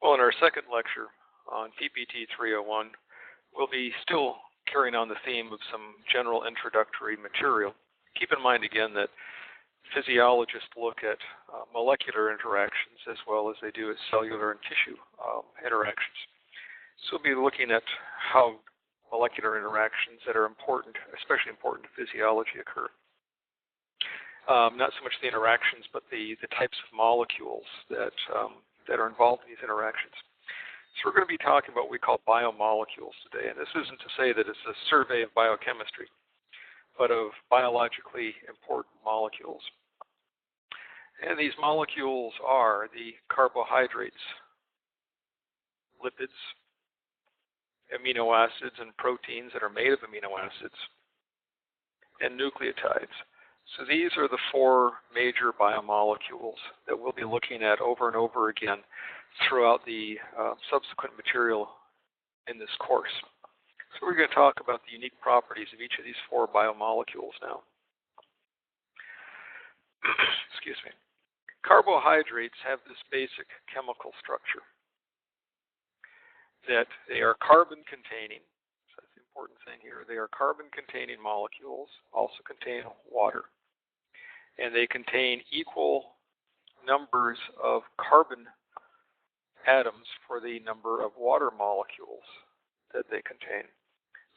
Well, in our second lecture on PPT 301, we'll be still carrying on the theme of some general introductory material. Keep in mind again that physiologists look at molecular interactions as well as they do at cellular and tissue interactions. So we'll be looking at how molecular interactions that are important, especially important to physiology, occur. Not so much the interactions, but the types of molecules that are involved in these interactions. So we're going to be talking about what we call biomolecules today, and this isn't to say that it's a survey of biochemistry, but of biologically important molecules. And these molecules are the carbohydrates, lipids, amino acids and proteins that are made of amino acids, and nucleotides. So these are the four major biomolecules that we'll be looking at over and over again throughout the subsequent material in this course. So we're going to talk about the unique properties of each of these four biomolecules now. Excuse me. Carbohydrates have this basic chemical structure that they are carbon-containing. So that's the important thing here. They are carbon-containing molecules, also contain water. And they contain equal numbers of carbon atoms for the number of water molecules that they contain.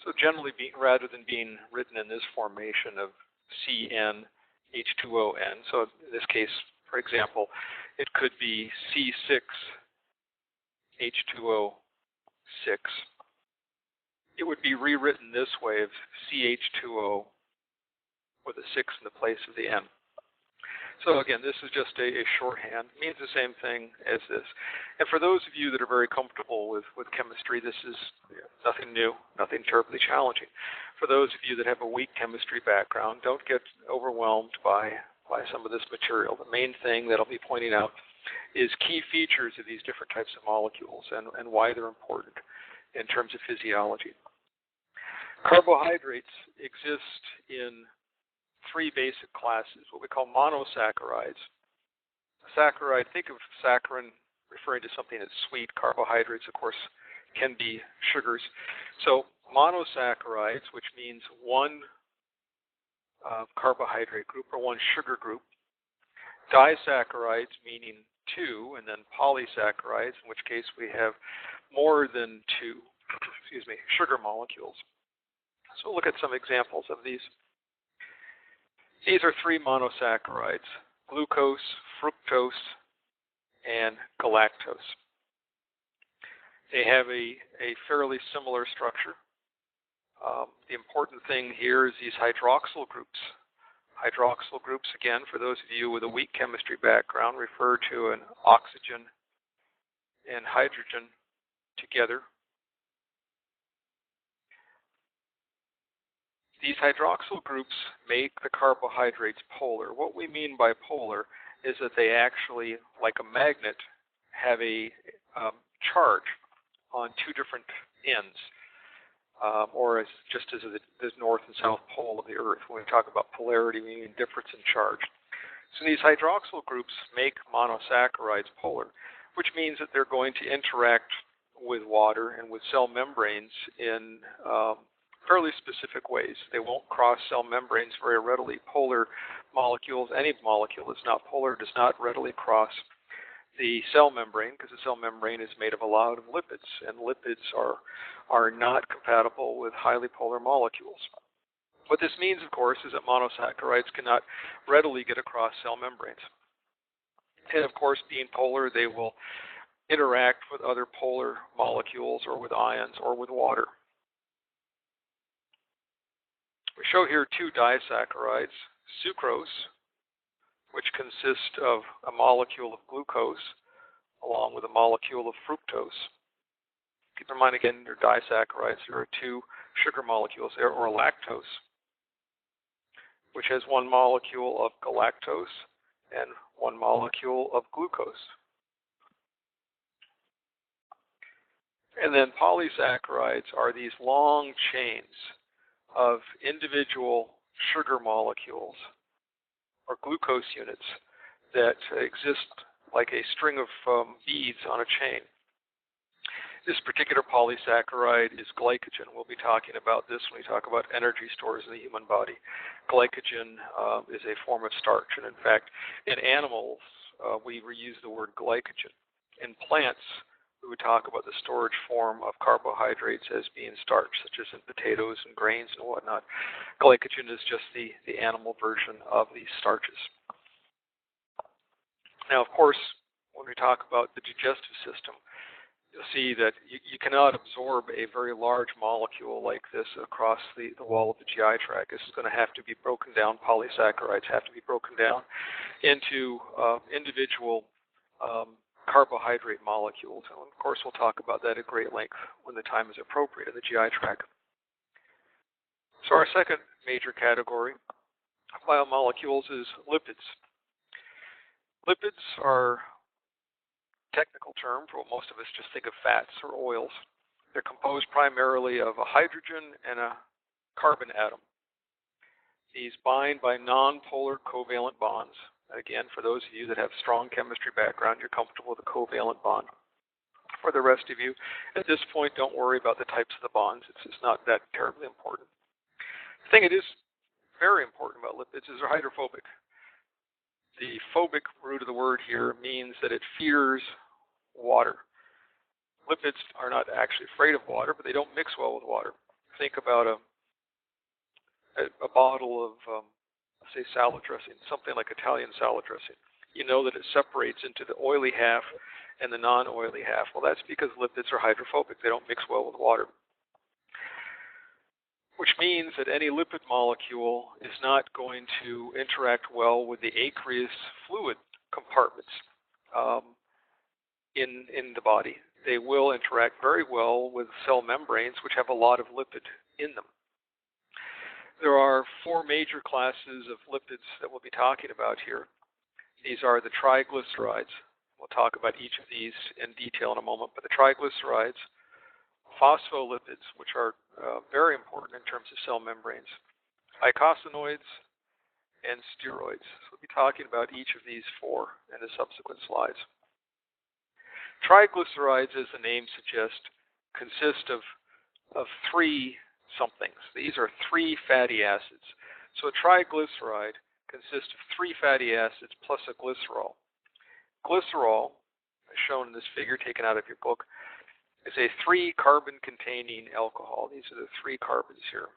So generally, rather than being written in this formation of CN, H2ON, so in this case, for example, it could be C6, H2O6. It would be rewritten this way of CH2O with a 6 in the place of the N. So again, this is just a shorthand. It means the same thing as this. And for those of you that are very comfortable with chemistry, this is nothing new, nothing terribly challenging. For those of you that have a weak chemistry background, don't get overwhelmed by some of this material. The main thing that I'll be pointing out is key features of these different types of molecules and why they're important in terms of physiology. Carbohydrates exist in three basic classes, what we call monosaccharides. Saccharide, think of saccharin referring to something that's sweet. Carbohydrates, of course, can be sugars. So monosaccharides, which means one carbohydrate group or one sugar group. Disaccharides, meaning two, and then polysaccharides, in which case we have more than two sugar molecules. So we'll look at some examples of these. These are three monosaccharides: glucose, fructose, and galactose. They have a fairly similar structure. The important thing here is these hydroxyl groups. Hydroxyl groups, again, for those of you with a weak chemistry background, refer to an oxygen and hydrogen together. These hydroxyl groups make the carbohydrates polar. What we mean by polar is that they actually, like a magnet, have a charge on two different ends, or just as the north and south pole of the Earth. When we talk about polarity, we mean difference in charge. So these hydroxyl groups make monosaccharides polar, which means that they're going to interact with water and with cell membranes in fairly specific ways. They won't cross cell membranes very readily. Polar molecules, any molecule that's not polar, does not readily cross the cell membrane, because the cell membrane is made of a lot of lipids, and lipids are not compatible with highly polar molecules. What this means, of course, is that monosaccharides cannot readily get across cell membranes. And of course, being polar, they will interact with other polar molecules or with ions or with water. We show here two disaccharides: sucrose, which consists of a molecule of glucose along with a molecule of fructose. Keep in mind again, they're disaccharides. There are two sugar molecules there, or lactose, which has one molecule of galactose and one molecule of glucose. And then polysaccharides are these long chains of individual sugar molecules or glucose units that exist like a string of beads on a chain. This particular polysaccharide is glycogen. We'll be talking about this when we talk about energy stores in the human body. Glycogen is a form of starch, and in fact, in animals, we reuse the word glycogen. In plants, we would talk about the storage form of carbohydrates as being starch, such as in potatoes and grains and whatnot. Glycogen is just the animal version of these starches. Now, of course, when we talk about the digestive system, you'll see that you cannot absorb a very large molecule like this across the wall of the GI tract. This is going to have to be broken down. Polysaccharides have to be broken down into individual carbohydrate molecules. And of course, we'll talk about that at great length when the time is appropriate in the GI tract. So our second major category of biomolecules is lipids. Lipids are technical term for what most of us just think of fats or oils. They're composed primarily of a hydrogen and a carbon atom. These bind by nonpolar covalent bonds. Again, for those of you that have strong chemistry background, you're comfortable with a covalent bond. For the rest of you, at this point, don't worry about the types of the bonds. It's not that terribly important. The thing it is very important about lipids is they're hydrophobic. The phobic root of the word here means that it fears water. Lipids are not actually afraid of water, but they don't mix well with water. Think about a bottle of, say, salad dressing, something like Italian salad dressing. You know that it separates into the oily half and the non-oily half. Well, that's because lipids are hydrophobic. They don't mix well with water. Which means that any lipid molecule is not going to interact well with the aqueous fluid compartments in the body. They will interact very well with cell membranes, which have a lot of lipid in them. There are four major classes of lipids that we'll be talking about here. These are the triglycerides. We'll talk about each of these in detail in a moment, but the triglycerides, phospholipids, which are very important in terms of cell membranes, eicosanoids, and steroids. So we'll be talking about each of these four in the subsequent slides. Triglycerides, as the name suggests, consist of three somethings. These are three fatty acids. So a triglyceride consists of three fatty acids plus a glycerol. Glycerol, as shown in this figure taken out of your book, is a 3-carbon-containing alcohol. These are the 3 carbons here.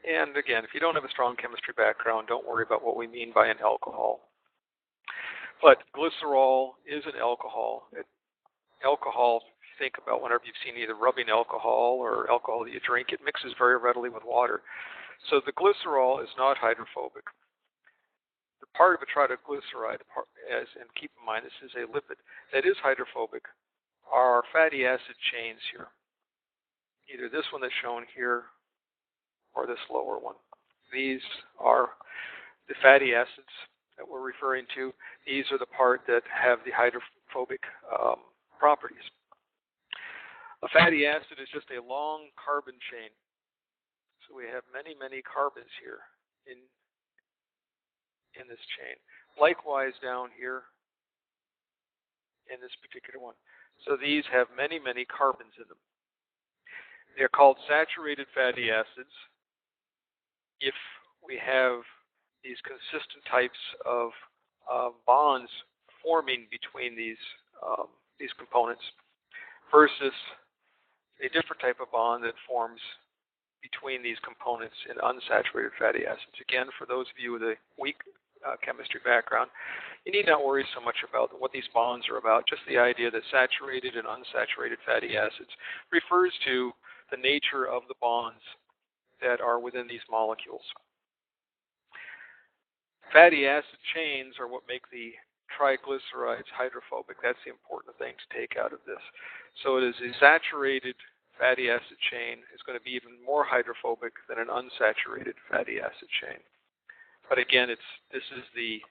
And again, if you don't have a strong chemistry background, don't worry about what we mean by an alcohol. But glycerol is an alcohol. Alcohol, if you think about whenever you've seen either rubbing alcohol or alcohol that you drink, it mixes very readily with water. So the glycerol is not hydrophobic. The part of a triglyceride, and keep in mind this is a lipid, that is hydrophobic are fatty acid chains here. Either this one that's shown here or this lower one. These are the fatty acids that we're referring to. These are the part that have the hydrophobic properties. A fatty acid is just a long carbon chain. So we have many, many carbons here in this chain. Likewise down here in this particular one. So these have many, many carbons in them. They're called saturated fatty acids if we have these consistent types of bonds forming between these components versus a different type of bond that forms between these components in unsaturated fatty acids. Again, for those of you with a weak chemistry background, you need not worry so much about what these bonds are about. Just the idea that saturated and unsaturated fatty acids refers to the nature of the bonds that are within these molecules. Fatty acid chains are what make the triglycerides hydrophobic. That's the important thing to take out of this. So it is a saturated fatty acid chain is going to be even more hydrophobic than an unsaturated fatty acid chain. But again, this is the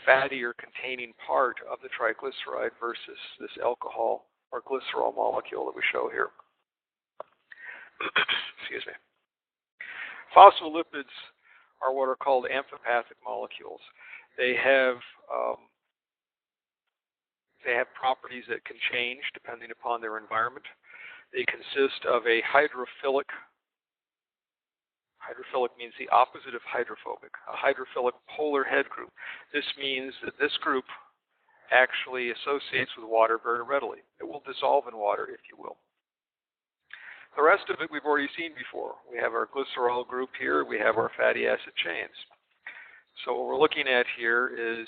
fattier containing part of the triglyceride versus this alcohol or glycerol molecule that we show here. Excuse me. Phospholipids are what are called amphipathic molecules. They have They have properties that can change depending upon their environment. They consist of a hydrophilic. Hydrophilic means the opposite of hydrophobic. A hydrophilic polar head group. This means that this group actually associates with water very readily. It will dissolve in water, if you will. The rest of it we've already seen before. We have our glycerol group here. We have our fatty acid chains. So what we're looking at here is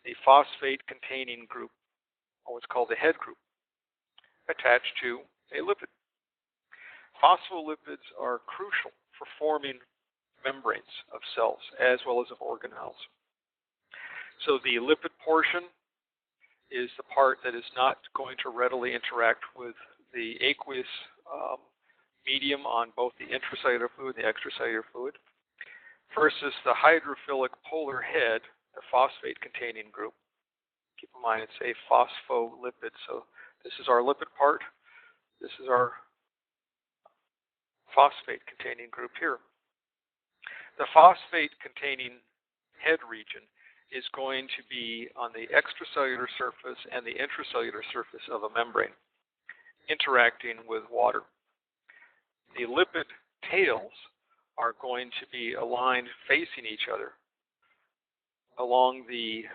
the phosphate-containing group, or what's called the head group, attached to a lipid. Phospholipids are crucial for forming membranes of cells as well as of organelles. So the lipid portion is the part that is not going to readily interact with the aqueous medium on both the intracellular fluid and the extracellular fluid, versus the hydrophilic polar head, the phosphate-containing group. Keep in mind it's a phospholipid, so this is our lipid part. This is our phosphate-containing group here. The phosphate-containing head region is going to be on the extracellular surface and the intracellular surface of a membrane, interacting with water. The lipid tails are going to be aligned facing each other along the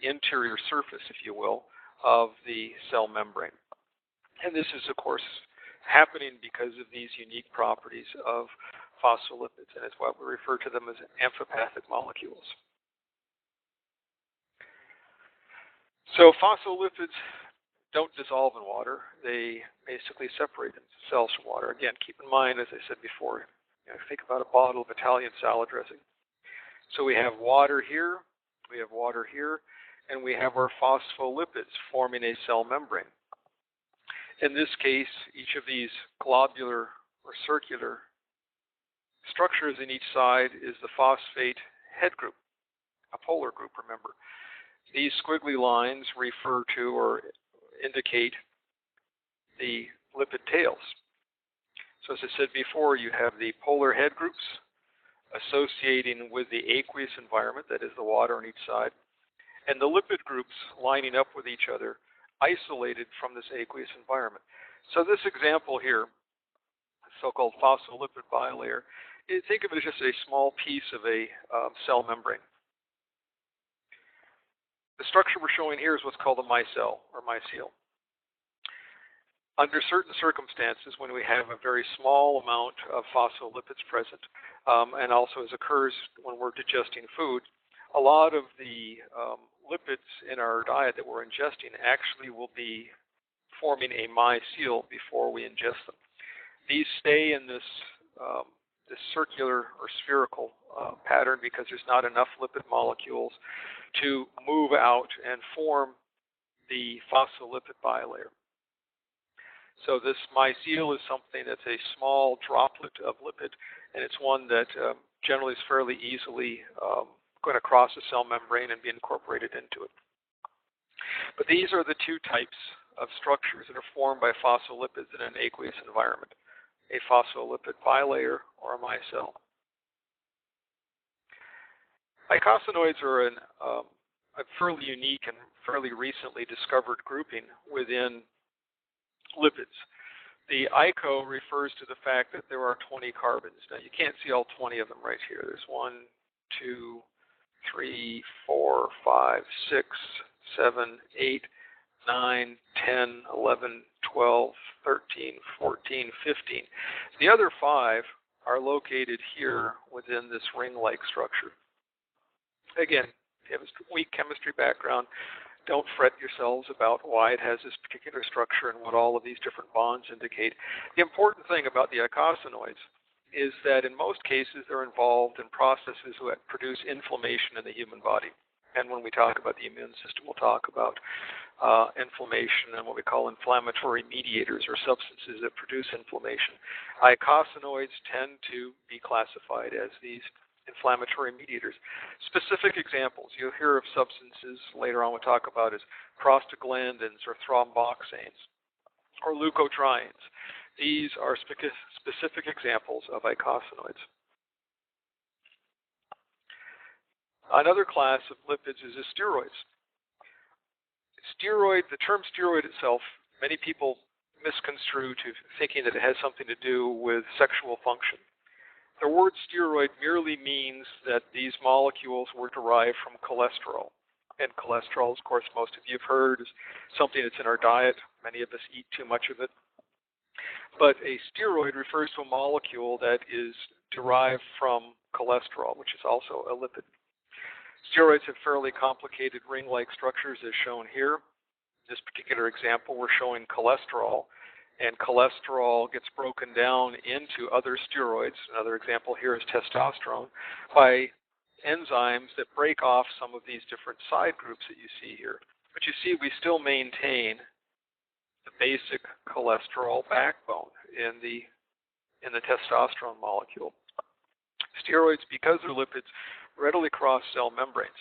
interior surface, if you will, of the cell membrane. And this is, of course, happening because of these unique properties of phospholipids, and it's what we refer to them as amphipathic molecules. So phospholipids don't dissolve in water. They basically separate themselves from water. Again, keep in mind, as I said before, think about a bottle of Italian salad dressing. So we have water here, we have water here, and we have our phospholipids forming a cell membrane. In this case, each of these globular or circular structures in each side is the phosphate head group, a polar group, remember. These squiggly lines refer to or indicate the lipid tails. So as I said before, you have the polar head groups associating with the aqueous environment, that is the water on each side, and the lipid groups lining up with each other, isolated from this aqueous environment. So this example here, the so-called phospholipid bilayer, think of it as just a small piece of a cell membrane. The structure we're showing here is what's called a micelle or mycele. Under certain circumstances, when we have a very small amount of phospholipids present, and also as occurs when we're digesting food, a lot of the lipids in our diet that we're ingesting actually will be forming a mycele before we ingest them. These stay in this circular or spherical pattern because there's not enough lipid molecules to move out and form the phospholipid bilayer. So this mycele is something that's a small droplet of lipid, and it's one that generally is fairly easily going to cross the cell membrane and be incorporated into it. But these are the two types of structures that are formed by phospholipids in an aqueous environment, a phospholipid bilayer or a micelle. Eicosanoids are a fairly unique and fairly recently discovered grouping within lipids. The ico refers to the fact that there are 20 carbons. Now you can't see all 20 of them right here. There's 1, 2, 3, 4, 5, 6, 7, 8, 9, 10, 11, 12, 13, 14, 15. The other 5 are located here within this ring-like structure. Again, if you have a weak chemistry background, don't fret yourselves about why it has this particular structure and what all of these different bonds indicate. The important thing about the eicosanoids is that in most cases they're involved in processes that produce inflammation in the human body. And when we talk about the immune system, we'll talk about inflammation and what we call inflammatory mediators or substances that produce inflammation. Eicosanoids tend to be classified as these inflammatory mediators. Specific examples you'll hear of substances later on we'll talk about is prostaglandins or thromboxanes or leukotrienes. These are specific examples of eicosanoids. Another class of lipids is the steroids. The term steroid itself, many people misconstrue to thinking that it has something to do with sexual function. The word steroid merely means that these molecules were derived from cholesterol. And cholesterol, of course, most of you have heard, is something that's in our diet. Many of us eat too much of it. But a steroid refers to a molecule that is derived from cholesterol, which is also a lipid. Steroids have fairly complicated ring-like structures as shown here. In this particular example, we're showing cholesterol, and cholesterol gets broken down into other steroids. Another example here is testosterone, by enzymes that break off some of these different side groups that you see here. But you see, we still maintain the basic cholesterol backbone in the testosterone molecule. Steroids, because they're lipids, readily cross cell membranes.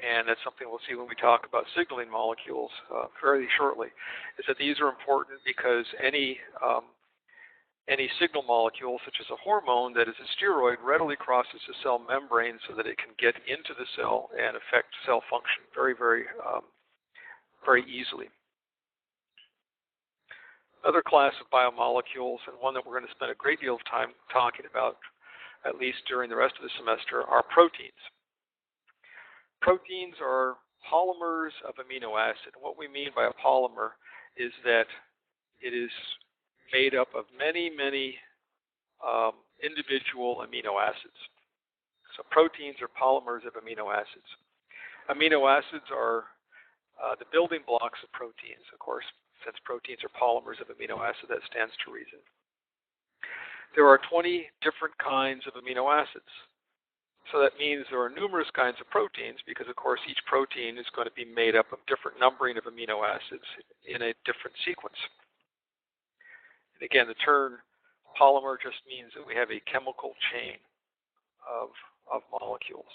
And that's something we'll see when we talk about signaling molecules fairly shortly, is that these are important because any signal molecule, such as a hormone that is a steroid, readily crosses the cell membrane so that it can get into the cell and affect cell function very, very easily. Another class of biomolecules, and one that we're going to spend a great deal of time talking about, at least during the rest of the semester, are proteins. Proteins are polymers of amino acid. What we mean by a polymer is that it is made up of many, many individual amino acids. So proteins are polymers of amino acids. Amino acids are the building blocks of proteins, of course. Since proteins are polymers of amino acid, that stands to reason. There are 20 different kinds of amino acids. So that means there are numerous kinds of proteins because, of course, each protein is going to be made up of different numbering of amino acids in a different sequence. And again, the term polymer just means that we have a chemical chain of molecules.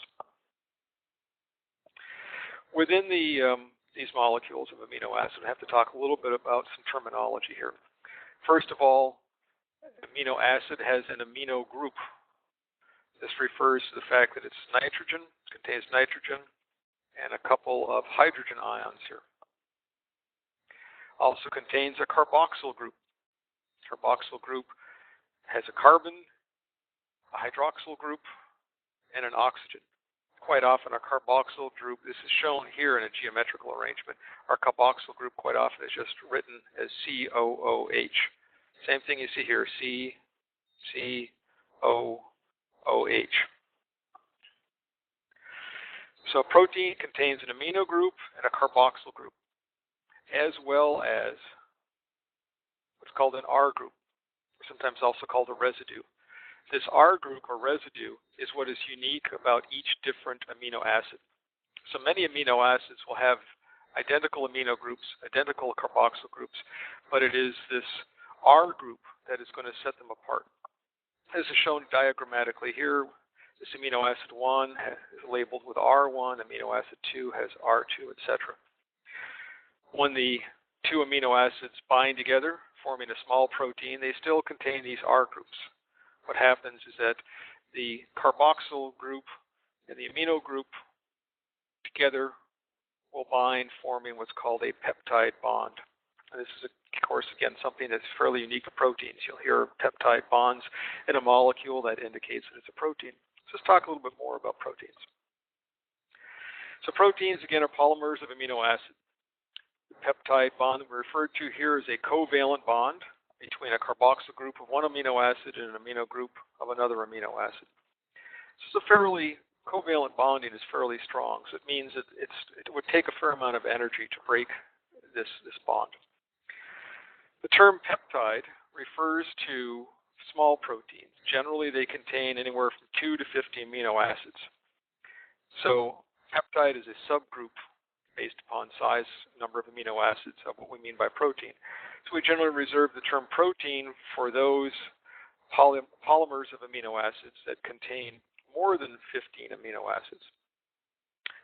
Within these molecules of amino acid, I have to talk a little bit about some terminology here. First of all, amino acid has an amino group. This refers to the fact that it's nitrogen, contains nitrogen, and a couple of hydrogen ions here. Also contains a carboxyl group. Carboxyl group has a carbon, a hydroxyl group, and an oxygen. Quite often our carboxyl group, this is shown here in a geometrical arrangement, our carboxyl group quite often is just written as COOH. Same thing you see here, COOH. So a protein contains an amino group and a carboxyl group, as well as what's called an R group, sometimes also called a residue. This R group or residue is what is unique about each different amino acid. So many amino acids will have identical amino groups, identical carboxyl groups, but it is this R group that is going to set them apart. This is shown diagrammatically here. This amino acid 1 is labeled with R1, amino acid 2 has R2, etc. When the two amino acids bind together, forming a small protein, they still contain these R groups. What happens is that the carboxyl group and the amino group together will bind, forming what's called a peptide bond. And this is, of course, again, something that's fairly unique to proteins. You'll hear peptide bonds in a molecule that indicates that it's a protein. So let's talk a little bit more about proteins. So proteins, again, are polymers of amino acid. The peptide bond that we referred to here is a covalent bond between a carboxyl group of one amino acid and an amino group of another amino acid. So covalent bonding is fairly strong. So it means that it would take a fair amount of energy to break this bond. The term peptide refers to small proteins. Generally, they contain anywhere from 2 to 50 amino acids. So peptide is a subgroup based upon size, number of amino acids of what we mean by protein. So we generally reserve the term protein for those polymers of amino acids that contain more than 15 amino acids.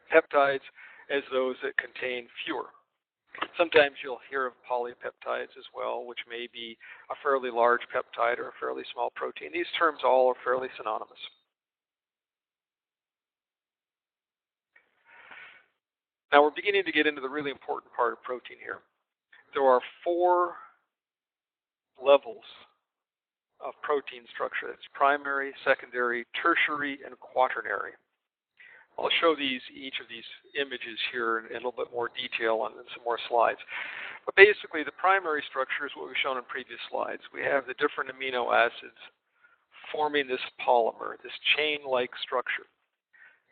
Peptides as those that contain fewer. Sometimes you'll hear of polypeptides as well, which may be a fairly large peptide or a fairly small protein. These terms all are fairly synonymous. Now we're beginning to get into the really important part of protein here. There are 4 levels of protein structure. That's primary, secondary, tertiary, and quaternary. I'll show each of these images here in a little bit more detail on some more slides. But basically, the primary structure is what we've shown in previous slides. We have the different amino acids forming this polymer, this chain-like structure.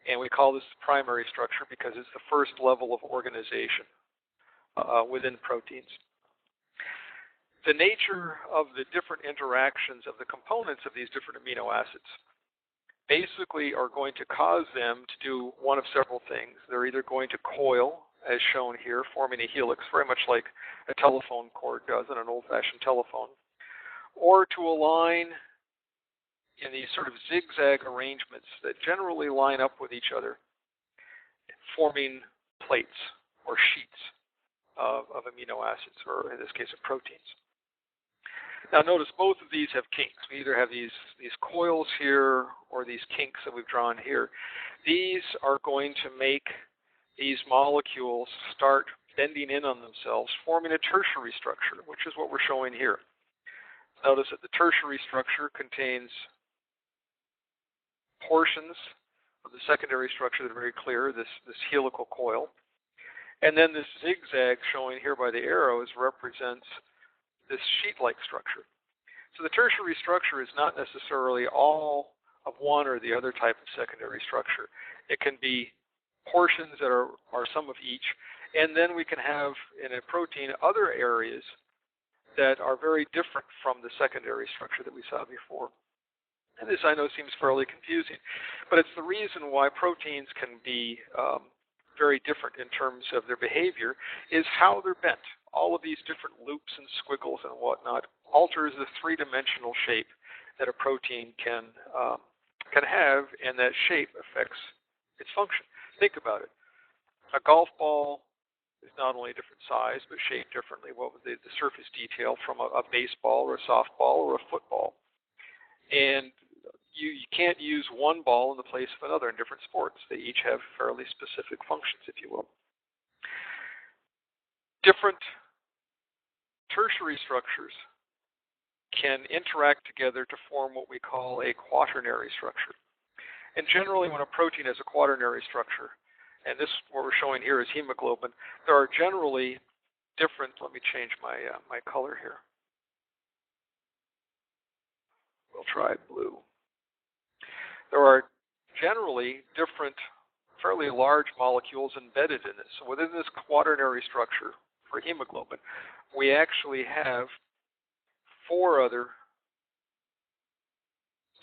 And we call this the primary structure because it's the first level of organization within proteins. The nature of the different interactions of the components of these different amino acids basically are going to cause them to do one of several things. They're either going to coil, as shown here, forming a helix, very much like a telephone cord does in an old-fashioned telephone, or to align in these sort of zigzag arrangements that generally line up with each other, forming plates or sheets of amino acids, or in this case of proteins. Now notice both of these have kinks. We either have these coils here or these kinks that we've drawn here. These are going to make these molecules start bending in on themselves, forming a tertiary structure, which is what we're showing here. Notice that the tertiary structure contains portions of the secondary structure that are very clear, this helical coil. And then this zigzag showing here by the arrows represents this sheet-like structure. So the tertiary structure is not necessarily all of one or the other type of secondary structure. It can be portions that are some of each, and then we can have in a protein other areas that are very different from the secondary structure that we saw before. And this, I know, seems fairly confusing, but it's the reason why proteins can be very different in terms of their behavior, is how they're bent. All of these different loops and squiggles and whatnot alters the three-dimensional shape that a protein can have, and that shape affects its function. Think about it. A golf ball is not only a different size, but shaped differently. What was the surface detail from a baseball or a softball or a football? And you can't use one ball in the place of another in different sports. They each have fairly specific functions, if you will. Different tertiary structures can interact together to form what we call a quaternary structure. And generally, when a protein has a quaternary structure, and this, what we're showing here is hemoglobin, there are generally different, let me change my color here. We'll try blue. There are generally different, fairly large molecules embedded in it. So within this quaternary structure for hemoglobin, we actually have 4 other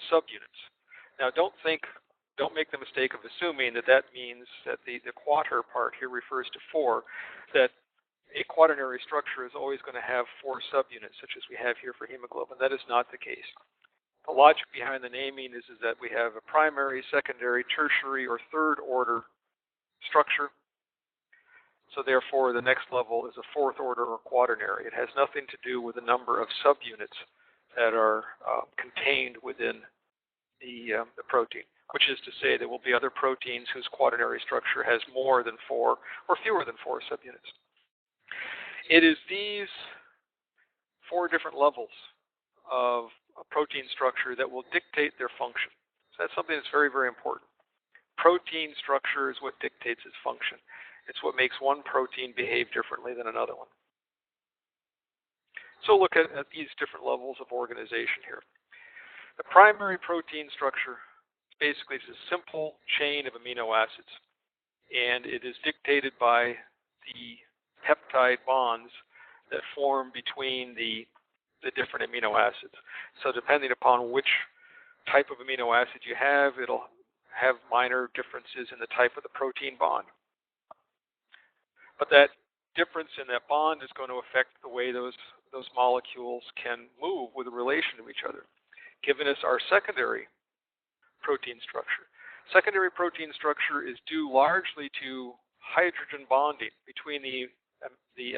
subunits. Now don't make the mistake of assuming that means that the quater part here refers to 4, that a quaternary structure is always going to have 4 subunits, such as we have here for hemoglobin. That is not the case. The logic behind the naming is that we have a primary, secondary, tertiary, or third order structure. So therefore, the next level is a 4th order or quaternary. It has nothing to do with the number of subunits that are contained within the protein, which is to say there will be other proteins whose quaternary structure has more than 4 or fewer than 4 subunits. It is these 4 different levels of a protein structure that will dictate their function. So that's something that's very, very important. Protein structure is what dictates its function. It's what makes one protein behave differently than another one. So look at these different levels of organization here. The primary protein structure is basically a simple chain of amino acids, and it is dictated by the peptide bonds that form between the different amino acids. So depending upon which type of amino acid you have, it'll have minor differences in the type of the protein bond. But that difference in that bond is going to affect the way those molecules can move with relation to each other, giving us our secondary protein structure. Secondary protein structure is due largely to hydrogen bonding between the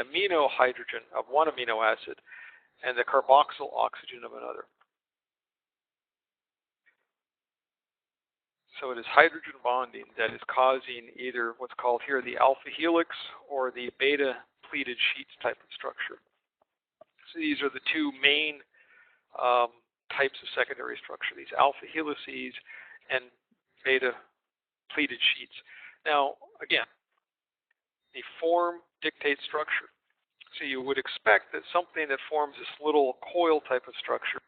amino hydrogen of one amino acid and the carboxyl oxygen of another. So it is hydrogen bonding that is causing either what's called here the alpha helix or the beta pleated sheets type of structure. So these are the two main types of secondary structure, these alpha helices and beta pleated sheets. Now, again, the form dictates structure. So you would expect that something that forms this little coil type of structure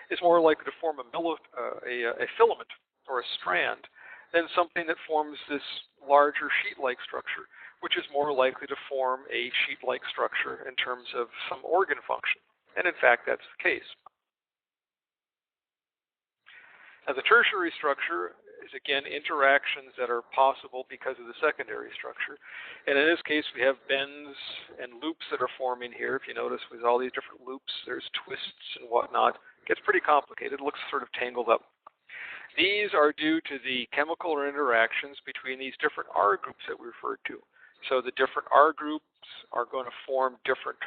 is more likely to form a filament or a strand than something that forms this larger sheet-like structure, which is more likely to form a sheet-like structure in terms of some organ function. And in fact, that's the case. Now, the tertiary structure is, again, interactions that are possible because of the secondary structure. And in this case, we have bends and loops that are forming here. If you notice, with all these different loops, there's twists and whatnot. It gets pretty complicated. It looks sort of tangled up. These are due to the chemical interactions between these different R groups that we referred to. So the different R groups are going to form different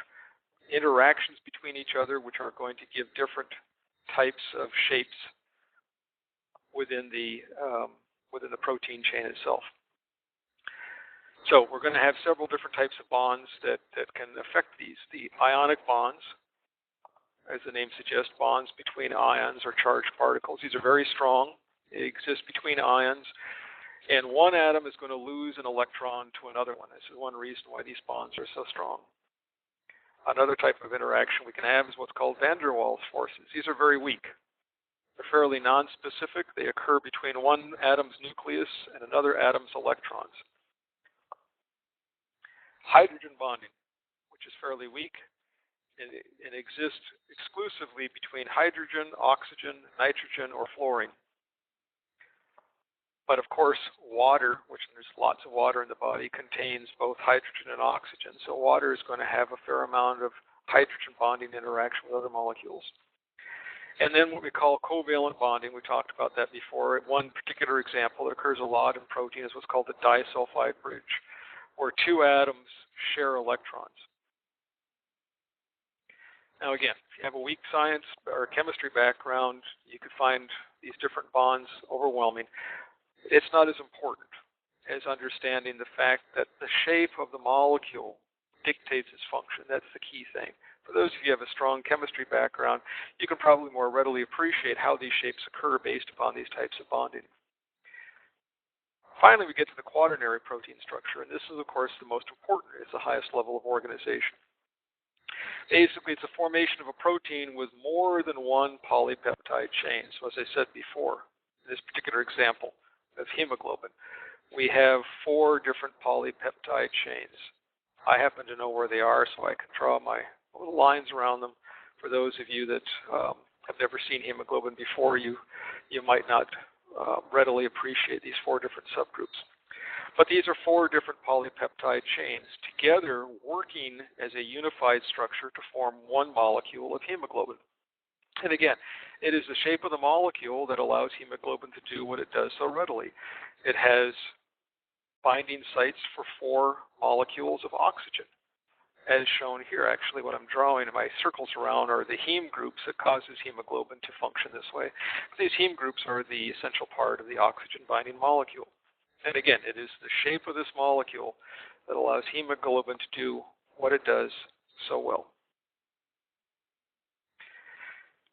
interactions between each other, which are going to give different types of shapes within the protein chain itself. So we're going to have several different types of bonds that can affect these. The ionic bonds, as the name suggests, bonds between ions or charged particles. These are very strong. They exist between ions, and one atom is going to lose an electron to another one. This is one reason why these bonds are so strong. Another type of interaction we can have is what's called van der Waals forces. These are very weak. They're fairly nonspecific. They occur between one atom's nucleus and another atom's electrons. Hydrogen bonding, which is fairly weak, and exists exclusively between hydrogen, oxygen, nitrogen, or fluorine. But of course, water, which there's lots of water in the body, contains both hydrogen and oxygen. So water is going to have a fair amount of hydrogen bonding interaction with other molecules. And then what we call covalent bonding, we talked about that before. One particular example that occurs a lot in protein is what's called the disulfide bridge, where two atoms share electrons. Now again, if you have a weak science or chemistry background, you could find these different bonds overwhelming. It's not as important as understanding the fact that the shape of the molecule dictates its function. That's the key thing. For those of you who have a strong chemistry background, you can probably more readily appreciate how these shapes occur based upon these types of bonding. Finally, we get to the quaternary protein structure, and this is, of course, the most important. It's the highest level of organization. Basically, it's a formation of a protein with more than one polypeptide chain. So as I said before, in this particular example of hemoglobin, we have 4 different polypeptide chains. I happen to know where they are, so I can draw my little lines around them. For those of you that have never seen hemoglobin before, you might not readily appreciate these 4 different subgroups. But these are 4 different polypeptide chains together working as a unified structure to form one molecule of hemoglobin. And again, it is the shape of the molecule that allows hemoglobin to do what it does so readily. It has binding sites for 4 molecules of oxygen, as shown here. Actually, what I'm drawing in my circles around are the heme groups that causes hemoglobin to function this way. These heme groups are the essential part of the oxygen-binding molecule. And again, it is the shape of this molecule that allows hemoglobin to do what it does so well.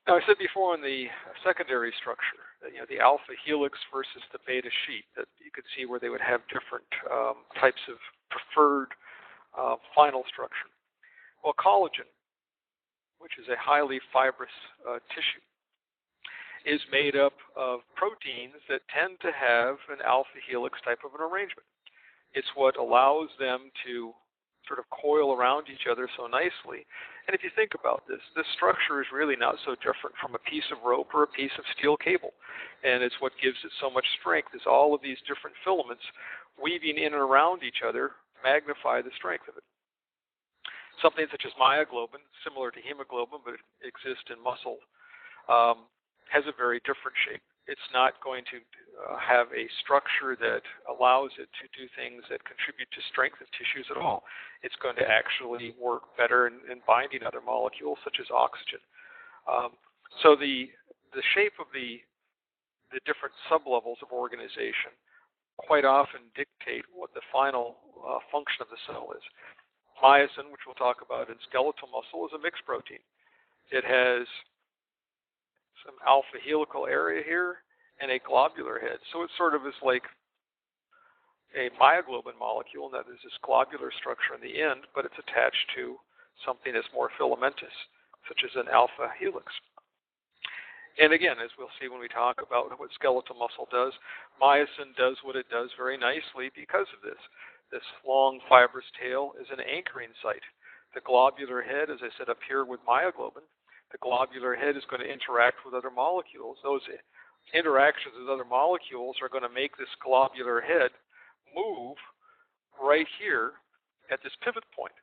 Now, I said before in the secondary structure, that, the alpha helix versus the beta sheet, that you could see where they would have different types of preferred final structure. Well, collagen, which is a highly fibrous tissue, is made up of proteins that tend to have an alpha helix type of an arrangement. It's what allows them to sort of coil around each other so nicely. And if you think about this structure is really not so different from a piece of rope or a piece of steel cable. And it's what gives it so much strength, is all of these different filaments weaving in and around each other magnify the strength of it. Something such as myoglobin, similar to hemoglobin, but it exists in muscle, has a very different shape. It's not going to have a structure that allows it to do things that contribute to strength of tissues at all. It's going to actually work better in binding other molecules, such as oxygen. So the shape of the the different sublevels of organization quite often dictate what the final function of the cell is. Myosin, which we'll talk about in skeletal muscle, is a mixed protein. It has some alpha helical area here and a globular head. So it sort of is like a myoglobin molecule, and that is this globular structure in the end, but it's attached to something that's more filamentous, such as an alpha helix. And again, as we'll see when we talk about what skeletal muscle does, myosin does what it does very nicely because of this. This long fibrous tail is an anchoring site. The globular head, as I said up here with myoglobin, the globular head is going to interact with other molecules. Those interactions with other molecules are going to make this globular head move right here at this pivot point.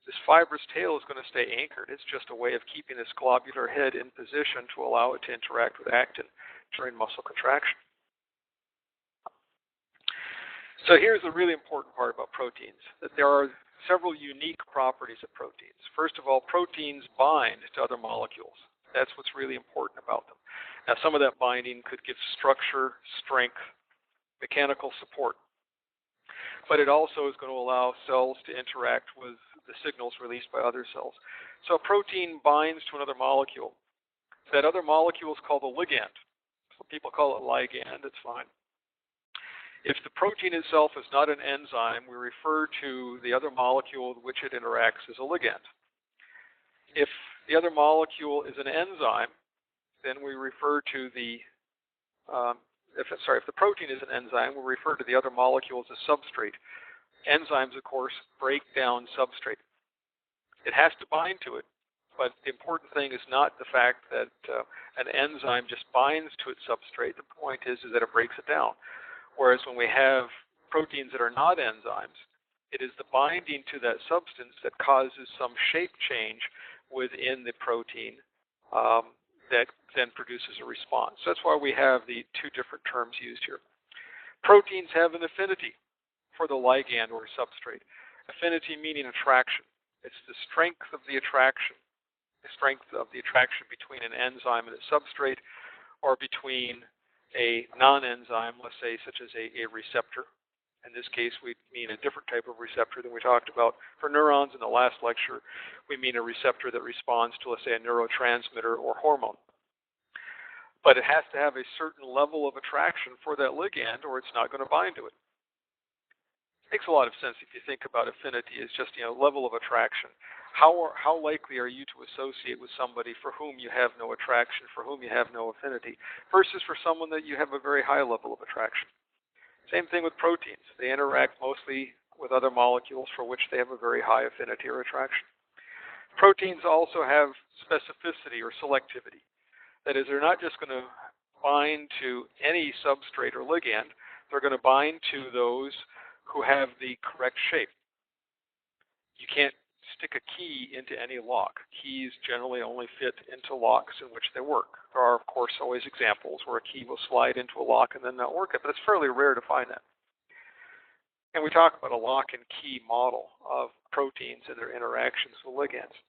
This fibrous tail is going to stay anchored. It's just a way of keeping this globular head in position to allow it to interact with actin during muscle contraction. So here's the really important part about proteins, that there are several unique properties of proteins. First of all, proteins bind to other molecules. That's what's really important about them. Now, some of that binding could give structure, strength, mechanical support. But it also is going to allow cells to interact with the signals released by other cells. So a protein binds to another molecule. That other molecule is called a ligand. Some people call it ligand. It's fine. If the protein itself is not an enzyme, we refer to the other molecule with which it interacts as a ligand. If the other molecule is an enzyme, then we refer to the if the protein is an enzyme, we'll refer to the other molecule as a substrate. Enzymes, of course, break down substrate. It has to bind to it, but the important thing is not the fact that an enzyme just binds to its substrate. The point is that it breaks it down. Whereas when we have proteins that are not enzymes, it is the binding to that substance that causes some shape change within the protein that then produces a response. So that's why we have the two different terms used here. Proteins have an affinity for the ligand or substrate. Affinity meaning attraction. It's the strength of the attraction between an enzyme and its substrate, or between a non-enzyme, let's say, such as a receptor. In this case, we mean a different type of receptor than we talked about for neurons in the last lecture. We mean a receptor that responds to, let's say, a neurotransmitter or hormone. But it has to have a certain level of attraction for that ligand, or it's not going to bind to it. Makes a lot of sense if you think about affinity as just level of attraction. How likely are you to associate with somebody for whom you have no attraction, for whom you have no affinity, versus for someone that you have a very high level of attraction? Same thing with proteins. They interact mostly with other molecules for which they have a very high affinity or attraction. Proteins also have specificity or selectivity. That is, they're not just going to bind to any substrate or ligand. They're going to bind to those who have the correct shape. You can't stick a key into any lock. Keys generally only fit into locks in which they work. There are, of course, always examples where a key will slide into a lock and then not work it, but it's fairly rare to find that. And we talk about a lock and key model of proteins and their interactions with ligands.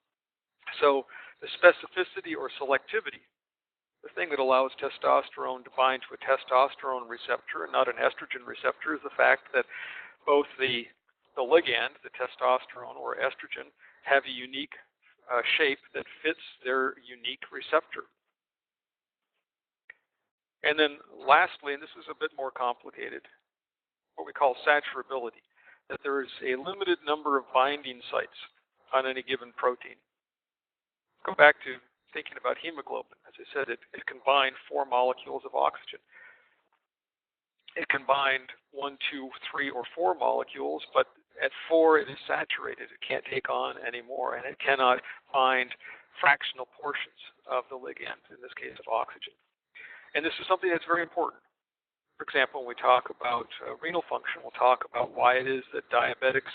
So the specificity or selectivity, the thing that allows testosterone to bind to a testosterone receptor and not an estrogen receptor, is the fact that both the ligand, the testosterone or estrogen, have a unique shape that fits their unique receptor. And then lastly, and this is a bit more complicated, what we call saturability, that there is a limited number of binding sites on any given protein. Go back to thinking about hemoglobin. As I said, it can bind 4 molecules of oxygen. It can bind 1, 2, 3, or 4 molecules, but at 4 it is saturated. It can't take on any more, and it cannot bind fractional portions of the ligand, in this case of oxygen. And this is something that's very important. For example, when we talk about renal function, we'll talk about why it is that diabetics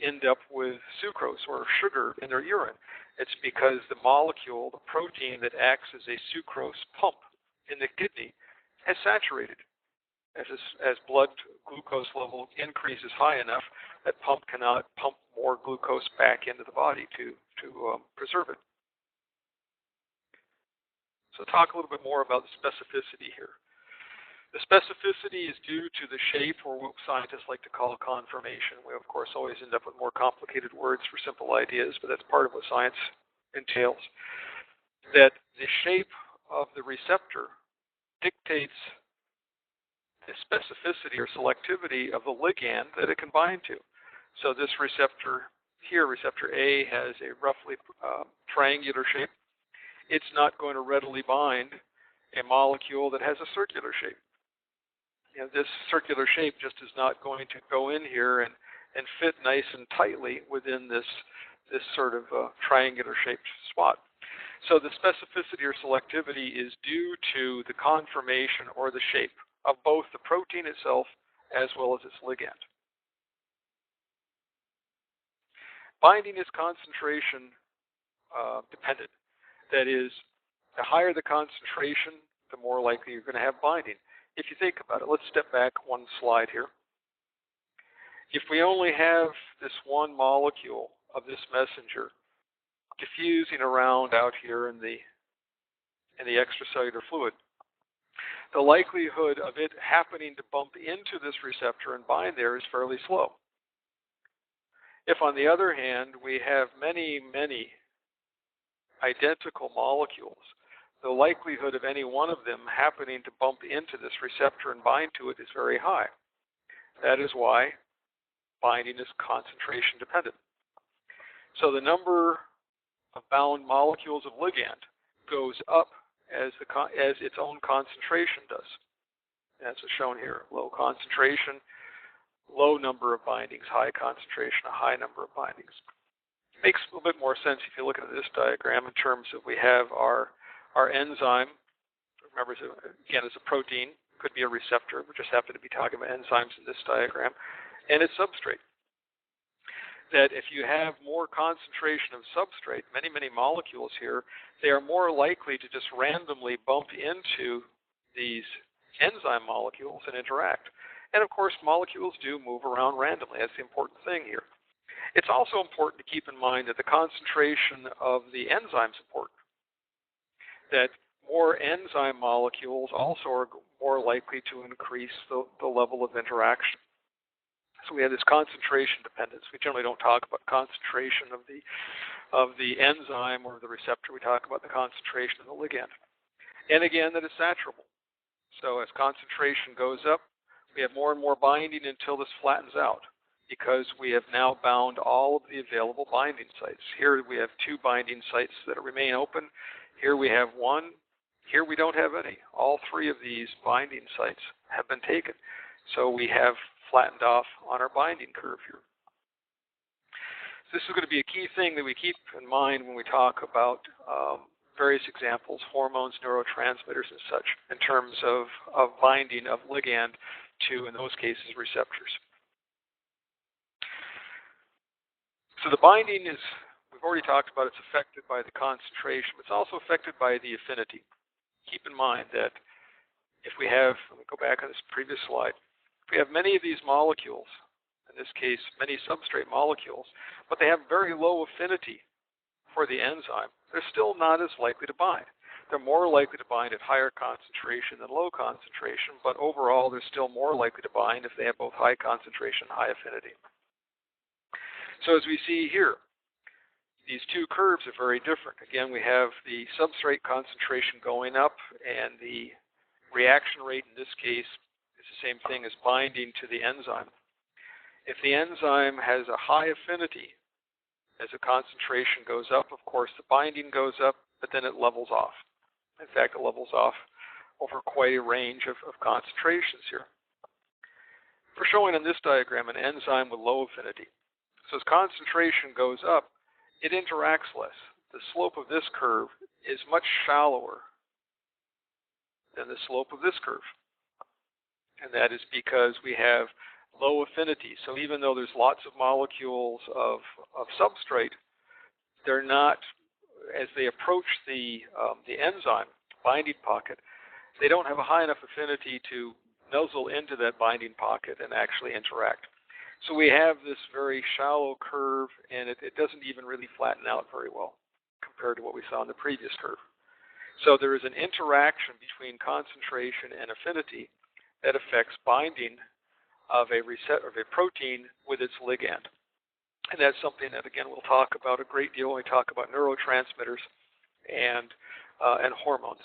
end up with sucrose or sugar in their urine. It's because the molecule, the protein that acts as a sucrose pump in the kidney, has saturated. As blood glucose level increases high enough, that pump cannot pump more glucose back into the body to preserve it. So talk a little bit more about the specificity here. The specificity is due to the shape, or what scientists like to call conformation. We, of course, always end up with more complicated words for simple ideas, but that's part of what science entails. That the shape of the receptor dictates the specificity or selectivity of the ligand that it can bind to. So this receptor here, receptor A, has a roughly triangular shape. It's not going to readily bind a molecule that has a circular shape. This circular shape just is not going to go in here and fit nice and tightly within this sort of triangular shaped spot. So the specificity or selectivity is due to the conformation or the shape of both the protein itself as well as its ligand. Binding is concentration dependent. That is, the higher the concentration, the more likely you're going to have binding. If you think about it, let's step back one slide here. If we only have this one molecule of this messenger diffusing around out here in the extracellular fluid, the likelihood of it happening to bump into this receptor and bind there is fairly slow. If, on the other hand, we have many, many identical molecules, the likelihood of any one of them happening to bump into this receptor and bind to it is very high. That is why binding is concentration dependent. So the number of bound molecules of ligand goes up as its own concentration does. That's what's shown here. Low concentration, low number of bindings. High concentration, a high number of bindings. Makes a little bit more sense if you look at this diagram in terms of we have our enzyme. Remember, again, it's a protein. Could be a receptor. We just happen to be talking about enzymes in this diagram. And its substrate. That if you have more concentration of substrate, many, many molecules here, they are more likely to just randomly bump into these enzyme molecules and interact. And of course, molecules do move around randomly. That's the important thing here. It's also important to keep in mind that the concentration of the enzyme is important. That more enzyme molecules also are more likely to increase the level of interaction. So we have this concentration dependence. We generally don't talk about concentration of the enzyme or the receptor. We talk about the concentration of the ligand. And again, that is saturable. So as concentration goes up, we have more and more binding until this flattens out, because we have now bound all of the available binding sites. Here we have 2 binding sites that remain open. Here we have 1. Here we don't have any. All 3 of these binding sites have been taken. So we have flattened off on our binding curve here. So this is going to be a key thing that we keep in mind when we talk about various examples, hormones, neurotransmitters, and such, in terms of binding of ligand to, in those cases, receptors. So the binding is, we've already talked about, it's affected by the concentration, but it's also affected by the affinity. Keep in mind that if we have, let me go back on this previous slide, if we have many of these molecules, in this case, many substrate molecules, but they have very low affinity for the enzyme, they're still not as likely to bind. They're more likely to bind at higher concentration than low concentration, but overall they're still more likely to bind if they have both high concentration and high affinity. So as we see here, these 2 curves are very different. Again, we have the substrate concentration going up, and the reaction rate in this case is the same thing as binding to the enzyme. If the enzyme has a high affinity, as the concentration goes up, of course, the binding goes up, but then it levels off. In fact, it levels off over quite a range of concentrations here. We're showing on this diagram an enzyme with low affinity. So as concentration goes up, it interacts less. The slope of this curve is much shallower than the slope of this curve. And that is because we have low affinity. So even though there's lots of molecules of substrate, they're not, as they approach the enzyme binding pocket, they don't have a high enough affinity to nuzzle into that binding pocket and actually interact. So we have this very shallow curve, and it doesn't even really flatten out very well compared to what we saw in the previous curve. So there is an interaction between concentration and affinity, that affects binding of a protein with its ligand. And that's something that, again, we'll talk about a great deal when we talk about neurotransmitters and hormones.